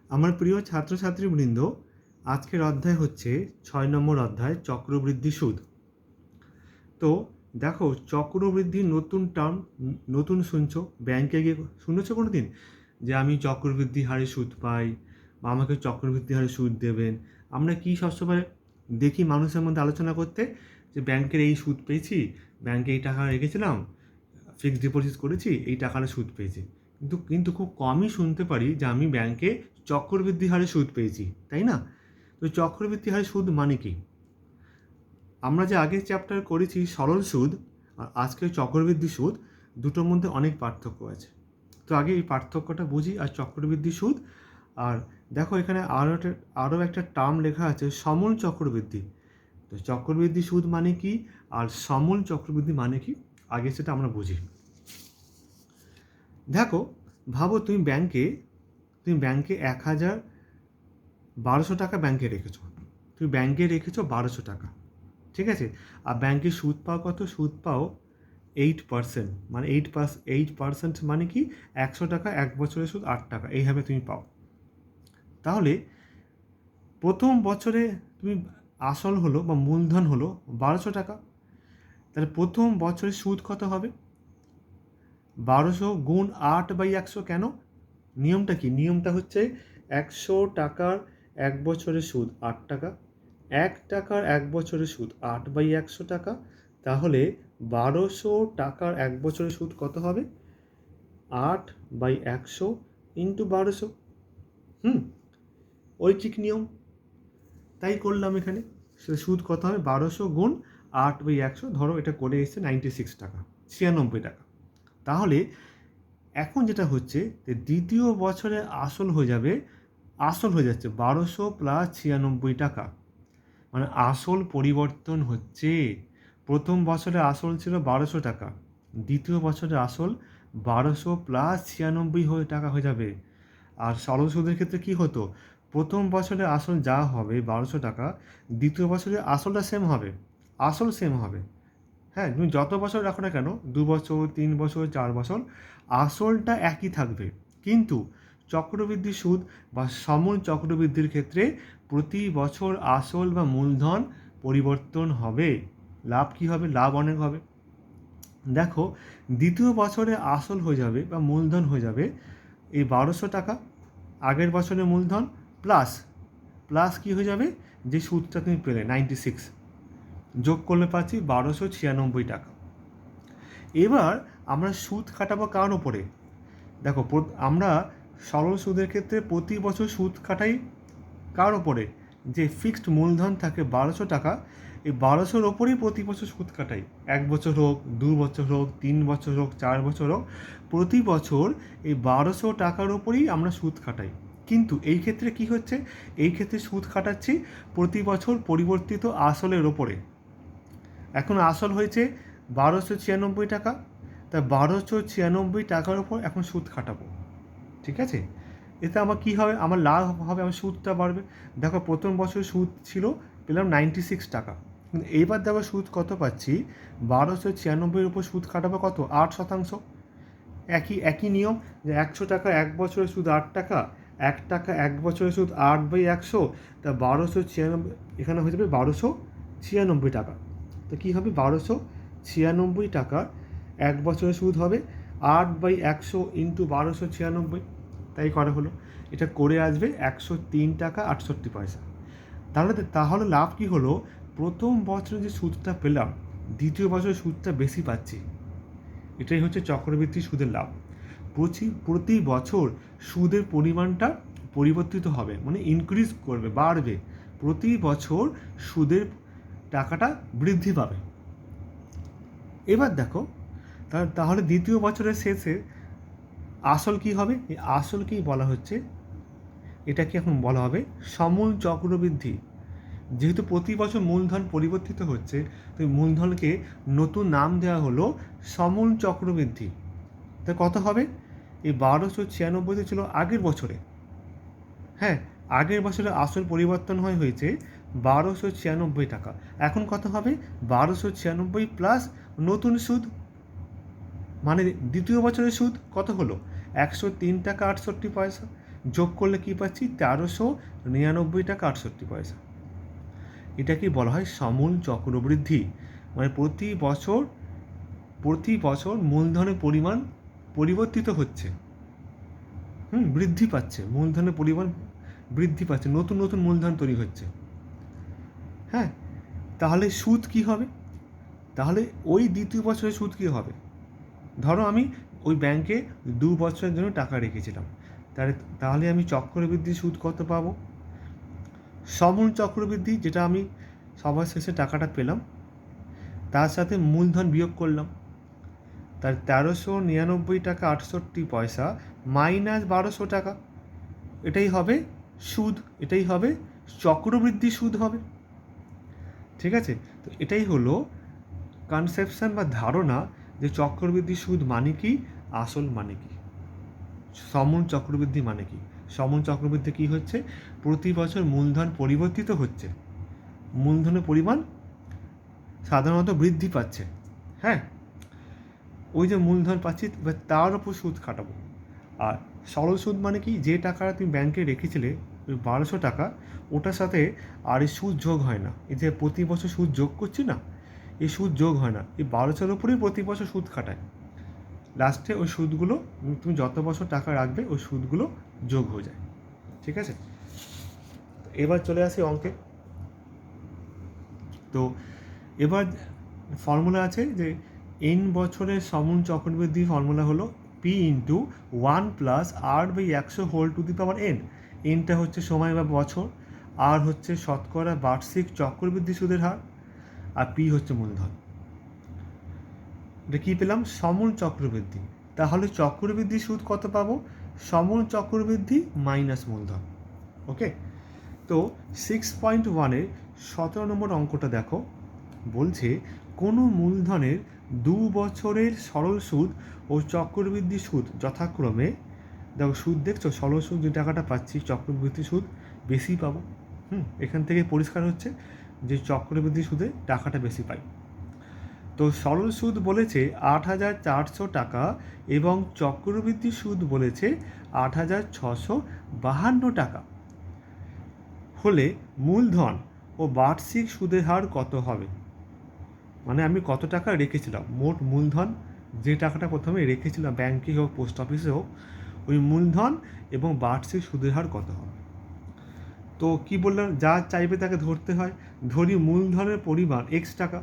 আমার প্রিয় ছাত্রছাত্রীবৃন্দ, আজকের অধ্যায় হচ্ছে 6 নম্বর অধ্যায় চক্রবৃদ্ধি সুদ। তো দেখো, চক্রবৃদ্ধির নতুন টার্ম নতুন শুনছো, ব্যাংকে গিয়ে শুনেছো কোনো দিন যে আমি চক্রবৃদ্ধি হারে সুদ পাই বা আমাকে চক্রবৃদ্ধি হারে সুদ দেবেন? আমরা কি সবসময় দেখি মানুষের মধ্যে আলোচনা করতে যে ব্যাংকের এই সুদ পেয়েছি, ব্যাংকে এই টাকা রেখেছিলাম, ফিক্সড ডিপোজিট করেছি, এই টাকাটা সুদ পেয়েছি। কিন্তু খুব কমই শুনতে পারি যে আমি ব্যাংকে চক্রবৃদ্ধি হারে সুদ পেয়েছি, তাই না? তো চক্রবৃদ্ধি হারে সুদ মানে কি? আমরা যে আগের চ্যাপ্টার করেছি সরল সুদ আর আজকের চক্রবৃদ্ধি সুদ, দুটোর মধ্যে অনেক পার্থক্য আছে। তো আগে এই পার্থক্যটা বুঝি আর চক্রবৃদ্ধি সুদ। আর দেখো, এখানে আরও একটা টার্ম লেখা আছে, সমূল চক্রবৃদ্ধি। তো চক্রবৃদ্ধি সুদ মানে কি আর সমূল চক্রবৃদ্ধি মানে কি, আগে সেটা আমরা বুঝি। দেখো, ভাবো তুমি ব্যাংকে 1200 টাকা ব্যাংকে রেখেছো। তুমি ব্যাংকে রেখেছো 1200 টাকা, ঠিক আছে? আর ব্যাংকে সুদ পাও কত? সুদ পাও 8%। মানে 8% মানে কি? 100 টাকা, 1 বছরের সুদ 8 টাকা, এইভাবে তুমি পাও। তাহলে প্রথম বছরে তুমি আসল হলো বা মূলধন হলো 1200 টাকা। তাহলে প্রথম বছরে সুদ কত হবে? 1200 গুণ 8/100। কেন? নিয়মটা কি? নিয়মটা হচ্ছে 100 টাকার 1 বছরের সুদ 8 টাকা, 1 টাকার 1 বছরের সুদ 8/100 টাকা। তাহলে 1200 টাকার 1 বছরের সুদ কত হবে? 8/100 ইন্টু 1200। ঐচ্ছিক নিয়ম, তাই করলাম এখানে। সুদ কত হবে? 1200 গুণ 8/100, ধরো এটা করে এসছে 96 টাকা, 96 টাকা। তাহলে এখন যেটা হচ্ছে যে দ্বিতীয় বছরে আসল হয়ে যাচ্ছে 1200 প্লাস 96 টাকা। মানে আসল পরিবর্তন হচ্ছে। প্রথম বছরে আসল ছিল 1200 টাকা, দ্বিতীয় বছরে আসল 1200 প্লাস 96 টাকা হয়ে যাবে। আর সরল সুদের ক্ষেত্রে কি হতো? প্রথম বছরে আসল যা হবে 1200 টাকা, দ্বিতীয় বছরে আসলটা সেম হবে, আসল সেম হবে। হ্যাঁ, তুমি যত বছর রাখো না কেন, 2 বছর, 3 বছর, 4 বছর, আসলটা একই থাকবে। কিন্তু চক্রবৃদ্ধি সুদ বা সমূল চক্রবৃদ্ধির ক্ষেত্রে প্রতি বছর আসল বা মূলধন পরিবর্তন হবে। লাভ কি হবে? লাভ অনেক হবে। দেখো, দ্বিতীয় বছরে আসল হয়ে যাবে বা মূলধন হয়ে যাবে এই 1200 টাকা, আগের বছরের মূলধন প্লাস কি হয়ে যাবে? যে সুদটা তুমি পেলে 96, যোগ করলে পাচ্ছি 1296 টাকা। এবার আমরা সুদ কাটাবো কার ওপরে? দেখো, আমরা সরল সুদের ক্ষেত্রে প্রতি বছর সুদ কাটাই কার ওপরে? যে ফিক্সড মূলধন থাকে 1200 টাকা, এই 1200-র ওপরেই প্রতি বছর সুদ কাটাই। 1 বছর হোক, 2 বছর হোক, 3 বছর হোক, 4 বছর হোক, প্রতি বছর এই 1200 টাকার ওপরেই আমরা সুদ কাটাই। কিন্তু এই ক্ষেত্রে কি হচ্ছে? এই ক্ষেত্রে সুদ কাটাচ্ছি প্রতি বছর পরিবর্তিত আসলের ওপরে। এখন আসল হয়েছে 1296 টাকা, তা 1296 টাকার ওপর এখন সুদ কাটাবো, ঠিক আছে? এতে আমার কী হবে? আমার লাভ হবে, আমার সুদটা বাড়বে। দেখো, প্রথম বছর সুদ ছিল পেলাম 96 টাকা, কিন্তু এইবার দেখো সুদ কত পাচ্ছি? 1296-এর উপর সুদ কাটাবো কত? 8%। একই নিয়ম, যে 100 টাকা 1 বছরের সুদ 8 টাকা, 1 টাকা 1 বছরের সুদ 8/100, তা 1296 এখানে হয়ে যাবে 1296 টাকা। তো কী হবে? 1296 টাকা 1 বছরের সুদ হবে 8/100 ইন্টু 1296, তাই করা হলো। এটা করে আসবে 103 টাকা 68 পয়সা। তাহলে লাভ কি হলো? প্রথম বছরে যে সুদটা পেলাম, দ্বিতীয় বছরে সুদটা বেশি পাচ্ছি। এটাই হচ্ছে চক্রবৃদ্ধি সুদের লাভ। প্রতি বছর সুদের পরিমাণটা পরিবর্তিত হবে, মানে ইনক্রিজ করবে, বাড়বে। প্রতি বছর সুদের টাকাটা বৃদ্ধি পাবে। এবার দেখো, তাহলে দ্বিতীয় বছরের শেষে আসল কি হবে? এই আসলকেই বলা হচ্ছে, এটাকে এখন বলা হবে সমূল চক্রবৃদ্ধি। যেহেতু প্রতি বছর মূলধন পরিবর্তিত হচ্ছে, তো মূলধনকে নতুন নাম দেওয়া হলো সমূল চক্রবৃদ্ধি। তা কত হবে? এই 1296 ছিল আগের বছরে। হ্যাঁ, আগের বছরে আসল পরিবর্তন হয়েছে 1296 টাকা। এখন কত হবে? 1296 প্লাস নতুন সুদ, মানে দ্বিতীয় বছরের সুদ কত হলো? 103 টাকা 68 পয়সা। যোগ করলে কী পাচ্ছি 1399 টাকা 68 পয়সা। এটাকে বলা হয় সমূল চক্রবৃদ্ধি। মানে প্রতি বছর মূলধনের পরিমাণ পরিবর্তিত হচ্ছে, বৃদ্ধি পাচ্ছে, মূলধনের পরিমাণ বৃদ্ধি পাচ্ছে, নতুন নতুন মূলধন তৈরি হচ্ছে। হ্যাঁ, তাহলে সুদ কি হবে? তাহলে ওই দ্বিতীয় বছরের সুদ কী হবে? ধরো আমি ওই ব্যাংকে 2 বছরের জন্য টাকা রেখেছিলাম, তাহলে আমি চক্রবৃদ্ধি সুদ কত পাবো? সমূল চক্রবৃদ্ধি, যেটা আমি সবার শেষে টাকাটা পেলাম, তার সাথে মূলধন বিয়োগ করলাম, তার 1399 টাকা 68 পয়সা মাইনাস 1200 টাকা, এটাই হবে সুদ, এটাই হবে চক্রবৃদ্ধি সুদ হবে। ঠিক আছে? তো এটাই হলো কনসেপশন বা ধারণা যে চক্রবৃদ্ধি সুদ মানে কি, আসল মানে কি, সমূল চক্রবৃদ্ধি মানে কি। সমূল চক্রবৃদ্ধি কী হচ্ছে? প্রতি বছর মূলধন পরিবর্তিত হচ্ছে, মূলধনের পরিমাণ সাধারণত বৃদ্ধি পাচ্ছে। হ্যাঁ, ওই যে মূলধন পাচ্ছি তার উপর সুদ খাটাবো। আর সরল সুদ মানে কি? যে টাকাটা তুমি ব্যাংকে রেখেছিলে ওই 1200 টাকা, ওটার সাথে আর এই সুদ যোগ হয় না। এই যে প্রতি বছর সুদ যোগ করছি না, এই সুদ যোগ হয় না, এই 1200-র উপরেই প্রতি বছর সুদ খাটায়। লাস্টে ওই সুদগুলো, তুমি যত বছর টাকা রাখবে ওই সুদগুলো যোগ হয়ে যায়। ঠিক আছে? এবার চলে আসি অঙ্কে। তো এবার ফর্মুলা আছে যে n বছরের সমূল চক্রবৃদ্ধি ফর্মুলা হলো p ইন্টু 1+r/100 nটা হচ্ছে সময় বা বছর, আর হচ্ছে শতকরা বার্ষিক চক্রবৃদ্ধি সুদের হার, আর p হচ্ছে মূলধন। এটা কী পেলাম? সমূল চক্রবৃদ্ধি। তাহলে চক্রবৃদ্ধি সুদ কত পাবো? সমূল চক্রবৃদ্ধি মাইনাস মূলধন। ওকে, তো 6.1-এর 17 নম্বর অঙ্কটা দেখো। বলছে কোনো মূলধনের 2 বছরের সরল সুদ ও চক্রবৃদ্ধি সুদ যথাক্রমে, দেখো সুদ দেখছো, সরল সুদ যে টাকাটা পাচ্ছি, চক্রবৃদ্ধি সুদ বেশি পাবো। এখান থেকে পরিষ্কার হচ্ছে যে চক্রবৃদ্ধি সুদে টাকাটা বেশি পাই। তো সরল সুদ বলেছে 8,400 টাকা এবং চক্রবৃদ্ধি সুদ বলেছে 8,652 টাকা। হলে মূলধন ও বার্ষিক সুদের হার কত হবে? মানে আমি কত টাকা রেখেছিলাম, মোট মূলধন যে টাকাটা প্রথমে রেখেছিলাম ব্যাংকে হোক পোস্ট অফিসে হোক, ওই মূলধন এবং বার্ষিক সুদের হার কত হবে। তো কি বললাম, যা চাইবে তাকে ধরতে হয়। ধরি মূলধনের পরিমাণ x টাকা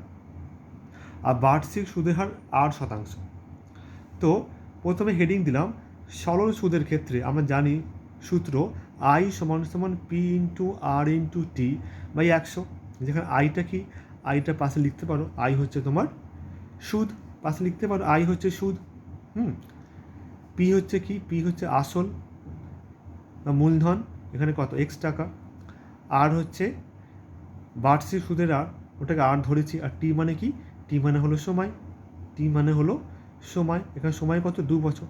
আর বার্ষিক সুদের হার 8%। তো প্রথমে হেডিং দিলাম সরল সুদের ক্ষেত্রে আমরা জানি সূত্র I = P into R into T by 100। যেখানে আইটা কি, আইটা পাশে লিখতে পারো, আই হচ্ছে তোমার সুদ, পাশে লিখতে পারো আই হচ্ছে সুদ। পি হচ্ছে কি, পি হচ্ছে আসল বা মূলধন, এখানে কত x টাকা। আর হচ্ছে বার্ষিক সুদের আর, ওটাকে আর ধরেছি। আর টি মানে কি, টি মানে হলো সময়, টি মানে হলো সময়, এখানে সময় কত, 2 বছর।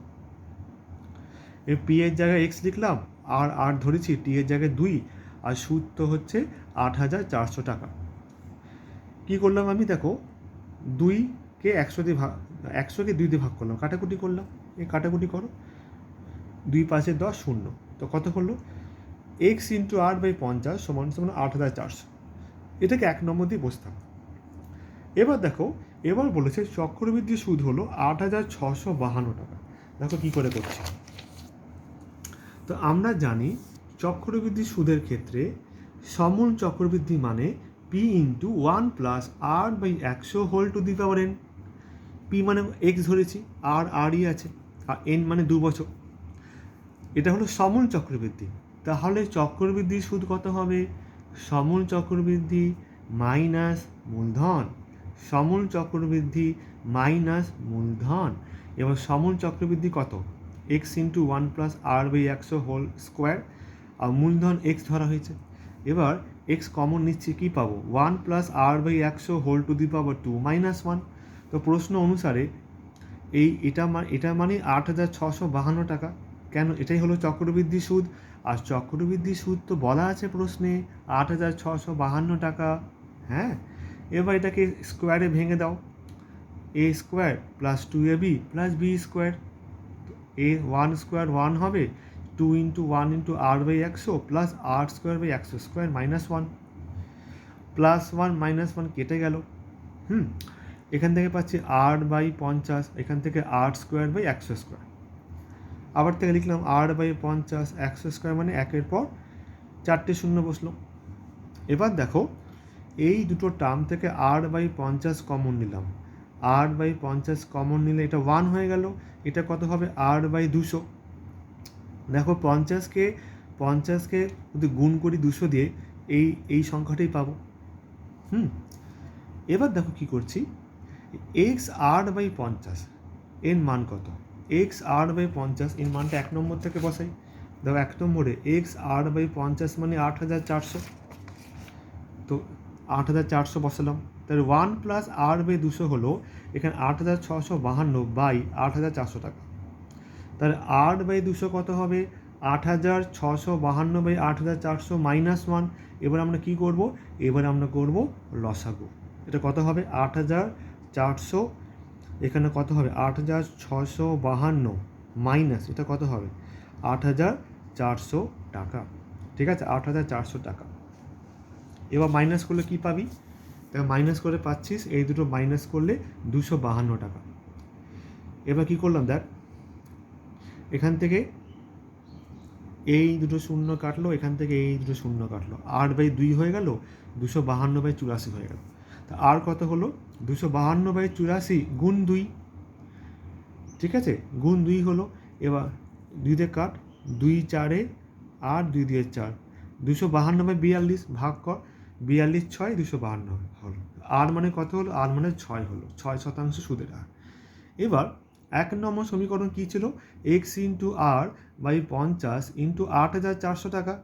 এর পি এর জায়গায় x লিখলাম, আর ধরেছি, টি এর জায়গায় 2, আর সুদ তো হচ্ছে 8,400 টাকা। কী করলাম আমি, দেখো 2কে 100 দিয়ে 100কে 2 দিয়ে ভাগ করলাম, কাটাকুটি করলাম, এই কাটাকুটি করো, 2 5 10 0, তো কত হলো x ইন্টু r/50 = 8,400। এটাকে 1 নম্বর দিয়ে বসতাম। এবার দেখো, এবার বলেছে চক্রবৃদ্ধি সুদ হলো 8,652 টাকা। দেখো কী করে করছি। তো আমরা জানি চক্রবৃদ্ধি সুদের ক্ষেত্রে সমূল চক্রবৃদ্ধি মানে p into 1+r/100 n। p মানে x ধরেছি, আরই আছে, আর n মানে 2 বছর। এটা হলো সমূল চক্রবৃদ্ধি। তাহলে চক্রবৃদ্ধি সুদ কত হবে? সমূল চক্রবৃদ্ধি মাইনাস মূলধন, সমূল চক্রবৃদ্ধি মাইনাস মূলধন। এবার সমূল চক্রবৃদ্ধি কত? x ইন্টু 1+r/100 আর মূলধন x ধরা হয়েছে। এবার x কমন নিচ্ছি, কী পাবো? 1+r/100 -1। তো প্রশ্ন অনুসারে এটা মানে 8,652 টাকা। কেন? এটাই হলো চক্রবৃদ্ধি সুদ, আর চক্রবৃদ্ধি সুদ তো বলা আছে প্রশ্নে 8,652 টাকা। হ্যাঁ, এবার এটাকে স্কোয়ারে ভেঙে দাও, a² + 2ab + b²। a 1² 1 হবে, 2 2 into 1 into R by 100 plus R square by 100 square minus 1 plus 1 minus 1 কেটে গেল। এখান থেকে পাচ্ছি আর বাই 50, এখান থেকে আর স্কোয়ার বাই 100 স্কোয়ার। আবার থেকে লিখলাম আর বাই 50 100 স্কোয়ার, মানে একের পর 4টে শূন্য বসলো। এবার দেখো এই দুটো টার্ম থেকে আর বাই 50 কমন নিলাম, আর বাই 50 কমন নিলে এটা 1 হয়ে গেল। এটা কত হবে? আর বাই 200। দেখো 50কে যদি গুণ করি 200 দিয়ে এই সংখ্যাটাই পাবো। এবার দেখো কি করছি, এক্স আর বাই 50 এর মান কত? এক্স আর বাই 50 এর মানটা 1 নম্বর থেকে বসাই। দেখো 1 নম্বরে এক্স আর বাই 50 মানে 8400, তো 8400 বসালাম। তাহলে 1 প্লাস আর বাই 200 হলো এখানে 8652 বাই 8400 টাকা। তাহলে 8 বাই 200 কত হবে? 8652 বাই 8400 মাইনাস 1। এবার আমরা কী করব? এবার আমরা করব লসাগু। এটা কত হবে? 8400, এখানে কত হবে? 8652 মাইনাস এটা কত হবে? 8400 টাকা। ঠিক আছে, 8400 টাকা। এবার মাইনাস করলে কী পাবি? এবার মাইনাস করে পাচ্ছিস, এই দুটো মাইনাস করলে 252 টাকা। এবার কী করলাম দেখ, এখান থেকে এই দুটো শূন্য কাটলো, এখান থেকে এই দুটো শূন্য কাটলো, 8 বাই 2 হয়ে গেল, 252 বাই 84 হয়ে গেল। তা আর কত হলো? 252 বাই 84 গুণ 2। ঠিক আছে, গুণ 2 হলো। এবার 2 দিয়ে কাট, 2 4 8, 2 দিয়ে 4, 252 বাই 42 ভাগ কর, 42 6 252 হলো। আর মানে কত হলো? আর মানে 6 হলো, 6% সুদের হার। এবার 1 নম্বর সমীকরণ কী ছিল? X into R by 50 into 8400 টাকা।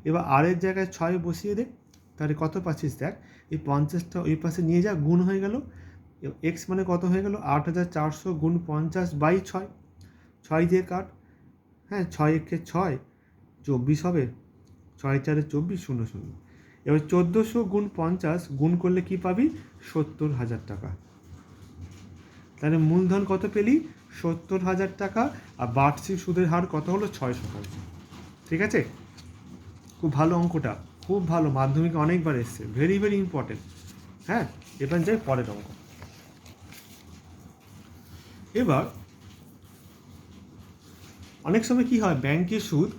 এবার আরের জায়গায় 6 বসিয়ে দে, তাহলে কত পাচ্ছিস দেখ, এই 50টা ওই পাশে নিয়ে যা, গুণ হয়ে গেল। এক্স মানে কত হয়ে গেল? 8400 গুণ 50 বাই 6, 6 দিয়ে কাট, 6 একে 6 24 হবে, 6 4 24 0 0। এবার 1400 গুণ 50 গুণ করলে কি পাবি? 70,000 টাকা। তাহলে মূলধন কত পেলি? 70,000 টাকা। আর বার্ষিক সুদের হার কত হলো? 6%। ঠিক আছে, খুব ভালো অঙ্কটা, খুব ভালো, মাধ্যমিকে অনেকবার এসছে, ভেরি ভেরি ইম্পর্টেন্ট। এবার যাই পরের অঙ্ক। এবার অনেক সময় কি হয়, ব্যাংকের সুদ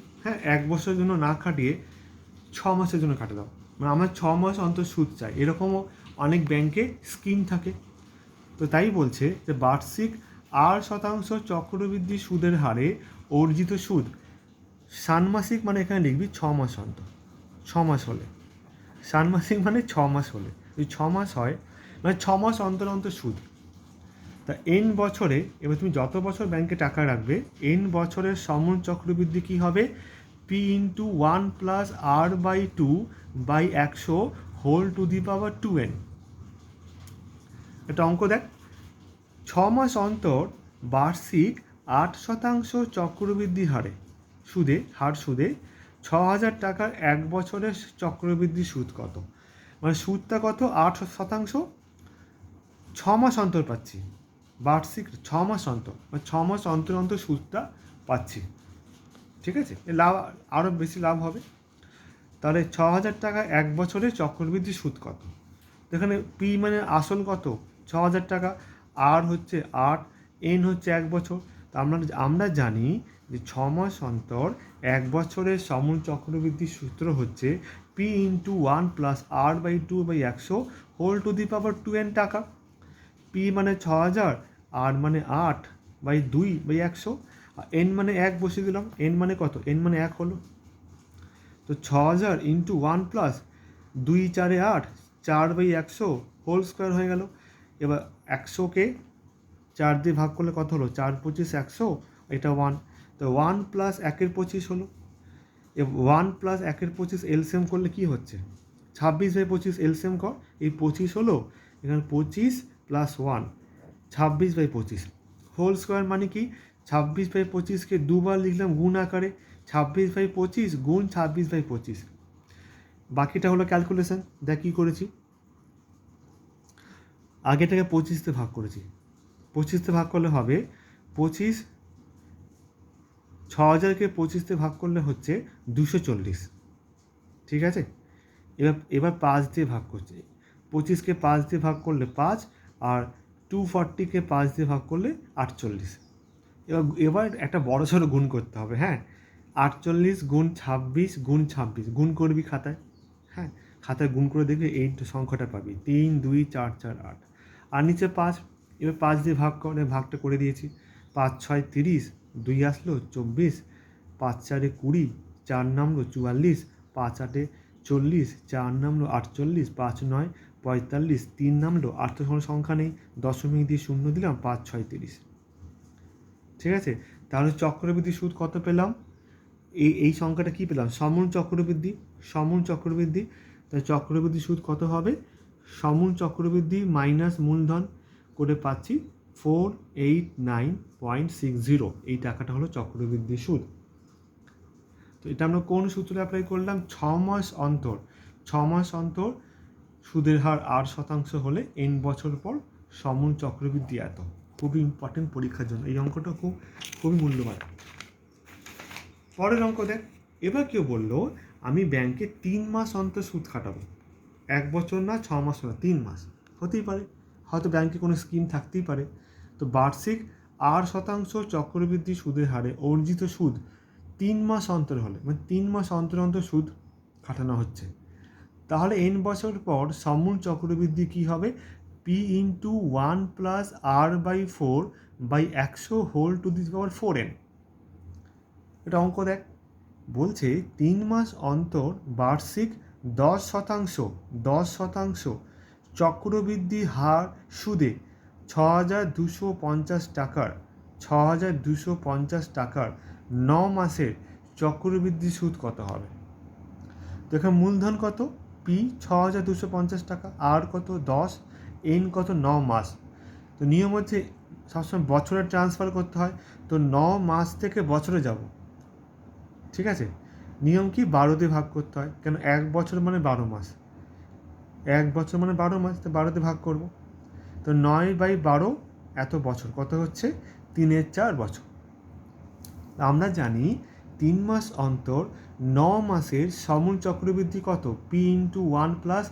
1 বছরের জন্য না খাটিয়ে 6 মাসের জন্য কাটে দাও, মানে আমার 6 মাস অন্তর সুদ চাই, এরকমও অনেক ব্যাংকে স্কিম থাকে। তো তাই বলছে যে বার্ষিক 8% চক্রবৃদ্ধি সুদের হারে অর্জিত সুদ ষান্মাসিক, মানে এখানে লিখবি 6 মাস অন্তর, 6 মাস হলে, ষান্মাসিক মানে 6 মাস হলে, যদি 6 মাস হয় মানে 6 মাস অন্তর অন্তর সুদ। তা এন বছরে, এবার তুমি যত বছর ব্যাংকে টাকা রাখবে, এন বছরের সমূল চক্রবৃদ্ধি কী হবে? P into 1 plus R by 2 by 100 whole to the power 2n। এটা অঙ্ক দেখ, 6 মাস অন্তর বার্ষিক 8% চক্রবৃদ্ধি হারে সুদে 6,000 টাকার 1 বছরের চক্রবৃদ্ধি সুদ কত? মানে সুদটা কত? 8%, 6 মাস অন্তর পাচ্ছি, বার্ষিক 6 মাস অন্তর, মানে 6 মাস অন্তর অন্তর সুদটা পাচ্ছি। ঠিক আছে, লাভ আরও বেশি লাভ হবে। তাহলে 6,000 টাকা 1 বছরের চক্রবৃদ্ধি সুদ কত? এখানে পি মানে আসল কত? 6,000 টাকা, আর হচ্ছে 8, এন হচ্ছে 1 বছর। তা আমরা জানি যে 6 মাস অন্তর 1 বছরের সমূল চক্রবৃদ্ধি সূত্র হচ্ছে P into 1 plus R by 2 by 100 whole to the power 2n টাকা। পি মানে 6,000, আর মানে 8 বাই 2 বাই 100, এন মানে 1 বসিয়ে দিলাম, এন মানে কত? এন মানে 1 হলো। তো 6,000 into 1 plus 2 4 8, 4 by 100 whole square হয়ে গেল। এবার 100কে 4 দিয়ে ভাগ করলে কত হলো? 4 25 100, এটা 1, তো 1 প্লাস 1 25 হলো। 1 প্লাস 1 25 এলসিএম করলে কি হচ্ছে? 26 বাই 25 এলসিএম কর, এই 25 হলো, এখানে 25 প্লাস 1, 26 বাই 25 হোল স্কোয়ার, মানে কি 26 বাই 25কে দুবার লিখলাম গুণ আকারে, 26 বাই 25 গুণ 26 বাই 25। বাকিটা হলো ক্যালকুলেশন, দেখ কী করেছি, আগেটাকে 25তে ভাগ করেছি, 25তে ভাগ করলে হবে 25 6000কে 25 দিয়ে ভাগ করলে হচ্ছে 240, ঠিক আছে। এবার 5 দিয়ে ভাগ করছে, 25কে 5 দিয়ে ভাগ করলে 5, আর 240কে 5 দিয়ে ভাগ করলে 48। এবার একটা বড়সড় গুণ করতে হবে, হ্যাঁ। 48 গুণ 26 গুণ 26 গুণ করবি খাতায়, হ্যাঁ, খাতায় গুণ করে দেখবি এই সংখ্যাটা পাবি, 3 2 4 4 8, আর নিচে 5। এবার 5 দিয়ে ভাগ করে, ভাগটা করে দিয়েছি। 5 6 30, 2 আসলো 24, 5 4 20, 4 নামলো 44, 5 8 40, 4 নামলো 48, 5 9 45, 3 নামলো, 8 তো কোনো সংখ্যা নেই, দশমিক দিয়ে শূন্য দিলাম, 5 6 30, ঠিক আছে। তাহলে চক্রবৃদ্ধি সুদ কত পেলাম? এই সংখ্যাটা কী পেলাম? সমূল চক্রবৃদ্ধি, সমূল চক্রবৃদ্ধি। তাই চক্রবৃদ্ধি সুদ কত হবে? সমূল চক্রবৃদ্ধি মাইনাস মূলধন করে পাচ্ছি 489.60, এই টাকাটা হলো চক্রবৃদ্ধি সুদ। তো এটা আমরা কোন সূত্রে অ্যাপ্লাই করলাম? 6 মাস অন্তর, 6 মাস অন্তর সুদের হার 8% হলে n বছর পর সমূল চক্রবৃদ্ধি এত। খুবই ইম্পর্টেন্ট পরীক্ষার জন্য, এই অঙ্কটা খুবই মূল্যবান। পরের অঙ্ক দেখ, এবার কেউ বললো আমি ব্যাংকে 3 মাস অন্তর সুদ খাটাবো, 1 বছর না, 6 মাস না, 3 মাস হতেই পারে, হয়তো ব্যাংকে কোনো স্কিম থাকতেই পারে। তো বার্ষিক 8% চক্রবৃদ্ধি সুদের হারে অর্জিত সুদ 3 মাস অন্তর হলে, মানে 3 মাস অন্তর অন্তর সুদ খাটানো হচ্ছে, তাহলে n বছর পর সমূল চক্রবৃদ্ধি কী হবে? p × 1 + r/4/100 whole to the power 4n। এটা অঙ্ক দেখ, বলছে 3 মাস অন্তর বার্ষিক 10% চক্রবৃদ্ধি হার সুদে 6250 টাকার 9 মাসের চক্রবৃদ্ধি সুদ কত হবে? তো এখানে মূলধন কত? পি 6250 টাকা, আর কত 10, এন কত 9 মাস। তো নিয়ম হচ্ছে সবসময় বছরে ট্রান্সফার করতে হয়, তো 9 মাস থেকে বছরে যাব, ঠিক আছে। নিয়ম কি? 12 দিয়ে ভাগ করতে হয়, কেন 1 বছর মানে 12 মাস, 1 বছর মানে 12 মাস, তো 12 দিয়ে ভাগ করব। তো 9/12 এত বছর, কত হচ্ছে? 3/4 বছর। আমরা জানি 3 মাস অন্তর 9 মাসের সমূল চক্রবৃদ্ধি কত? p × 1 +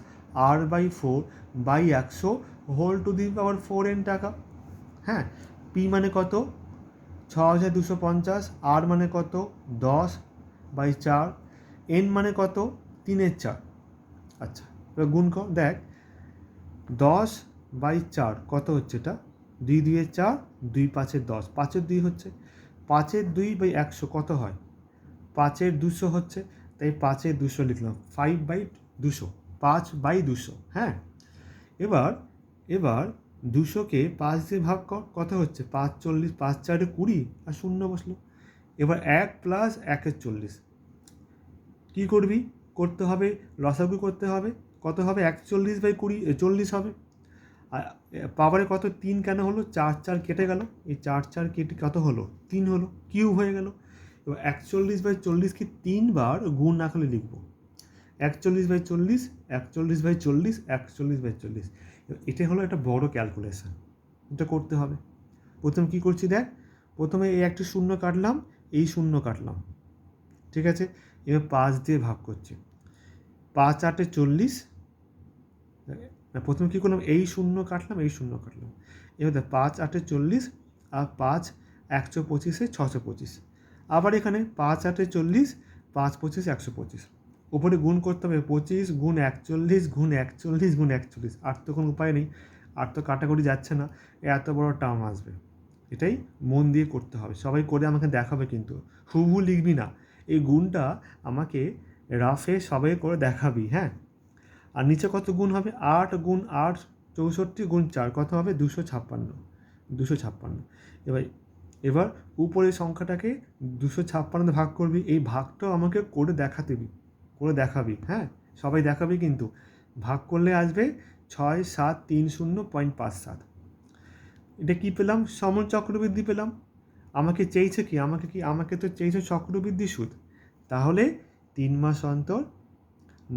r/4/100 whole to the power 4n টাকা। হ্যাঁ, p মানে কত? 6250, r মানে কত? 10/4, n মানে কত? 3/4। আচ্ছা, এবার গুণ কর, দেখ 10/4 কত হচ্ছে? এটা 2 2 4, 2 5 10, 5 2 হচ্ছে, 5 2/100 কত হয়? 5 200 হচ্ছে, তাই 5 200 লিখলাম, 5/200, 5/200। হ্যাঁ, এবার 200কে 5 দিয়ে ভাগ কর, কত হচ্ছে? 5 40, 5 4 20, আর শূন্য বসলো। এবার 1 + 1 40, কী করবি? করতে হবে লসাগু করতে হবে, কত হবে? 41/20 40 হবে। আর পাওয়ারে কত? 3 কেন হলো? 4 4 কেটে গেল, এই 4 4 কেটে কত হলো? 3 হলো, কিউব হয়ে গেল। এবার 41/40 কি 3 বার গুণ না করে লিখব, 41/40, 41/40, 41/40। এটা হলো একটা বড় ক্যালকুলেশন, এটা করতে হবে। প্রথমে কী করছি দেখ, প্রথমে এই একটা শূন্য কাটলাম, এই শূন্য কাটলাম, ঠিক আছে। এবার 5 দিয়ে ভাগ করছি, 5 8 40। প্রথমে কী করলাম? এই শূন্য কাটলাম, এই শূন্য কাটলাম। এবার দেখ 5 8 40, আর 5 125 625। আবার এখানে 5 8 40, 5 25 125। উপরে গুণ করতে হবে 25 গুণ 41 গুণ 41 গুণ 41। আর তো কোনো উপায় নেই, আর তো কাটাকুটি যাচ্ছে না, এত বড় টার্ম আসবে। এটাই মন দিয়ে করতে হবে, সবাই করে আমাকে দেখাবে, কিন্তু হুবহু লিখবি না, এই গুণটা আমাকে রাফে সবাই করে দেখাবি, হ্যাঁ। আর নিচে কত গুণ হবে? 8 গুণ 8 64 গুণ 4 কত হবে? 256। এবার উপরের সংখ্যাটাকে 256 ভাগ করবি, এই ভাগটাও আমাকে করে দেখাবি, হ্যাঁ, সবাই দেখাবি কিন্তু। ভাগ করলে আসবে 6730.57। এটা কি পেলাম? সমূল চক্রবৃদ্ধি পেলাম। আমাকে চেয়েছে কি? আমাকে তো চেয়েছে চক্রবৃদ্ধি সুদ। তাহলে 3 মাস অন্তর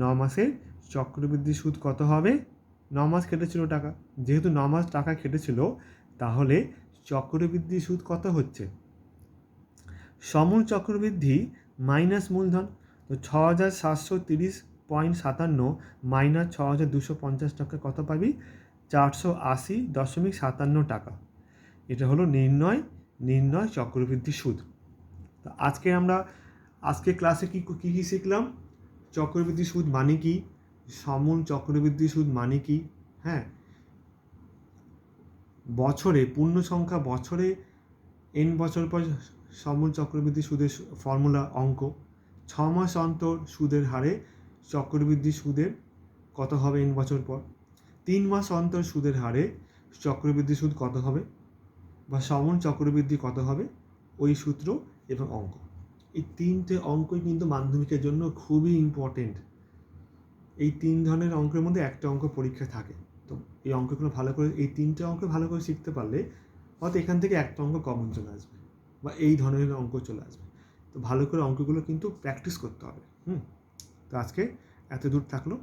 9 মাসের চক্রবৃদ্ধি সুদ কত হবে? 9 মাস কেটেছিল টাকা, যেহেতু 9 মাস টাকা কেটেছিল, তাহলে চক্রবৃদ্ধি সুদ কত হচ্ছে? সমূল চক্রবৃদ্ধি মাইনাস মূলধন, তো 6,730.57 মাইনাস 6,250 টাকা কত পাবি? 480.57 টাকা। এটা হলো নির্ণয় চক্রবৃদ্ধি সুদ। তো আজকে ক্লাসে কী শিখলাম? চক্রবৃদ্ধি সুদ মানে কি, সমূল চক্রবৃদ্ধি সুদ মানে কি, হ্যাঁ, বছরে পূর্ণ সংখ্যা বছরে n বছর পর সমূল চক্রবৃদ্ধি সুদের ফর্মুলা অঙ্ক, 6 মাস অন্তর সুদের হারে চক্রবৃদ্ধি সুদের কত হবে n বছর পর, 3 মাস অন্তর সুদের হারে চক্রবৃদ্ধি সুদ কত হবে বা সমূল চক্রবৃদ্ধি কত হবে, ওই সূত্র এবং অঙ্ক। এই 3টে অঙ্কই কিন্তু মাধ্যমিকের জন্য খুবই ইম্পর্টেন্ট। এই 3 ধরনের অঙ্কের মধ্যে একটা অঙ্ক পরীক্ষা থাকে। তো এই অঙ্কগুলো ভালো করে, এই 3টে অঙ্ক ভালো করে শিখতে পারলে হয়তো এখান থেকে একটা অঙ্ক কমন চলে আসবে বা এই ধরনের অঙ্ক চলে আসবে। তো ভালো করে অঙ্কগুলো কিন্তু প্র্যাকটিস করতে হবে। তো আজকে এত দূর থাকলো।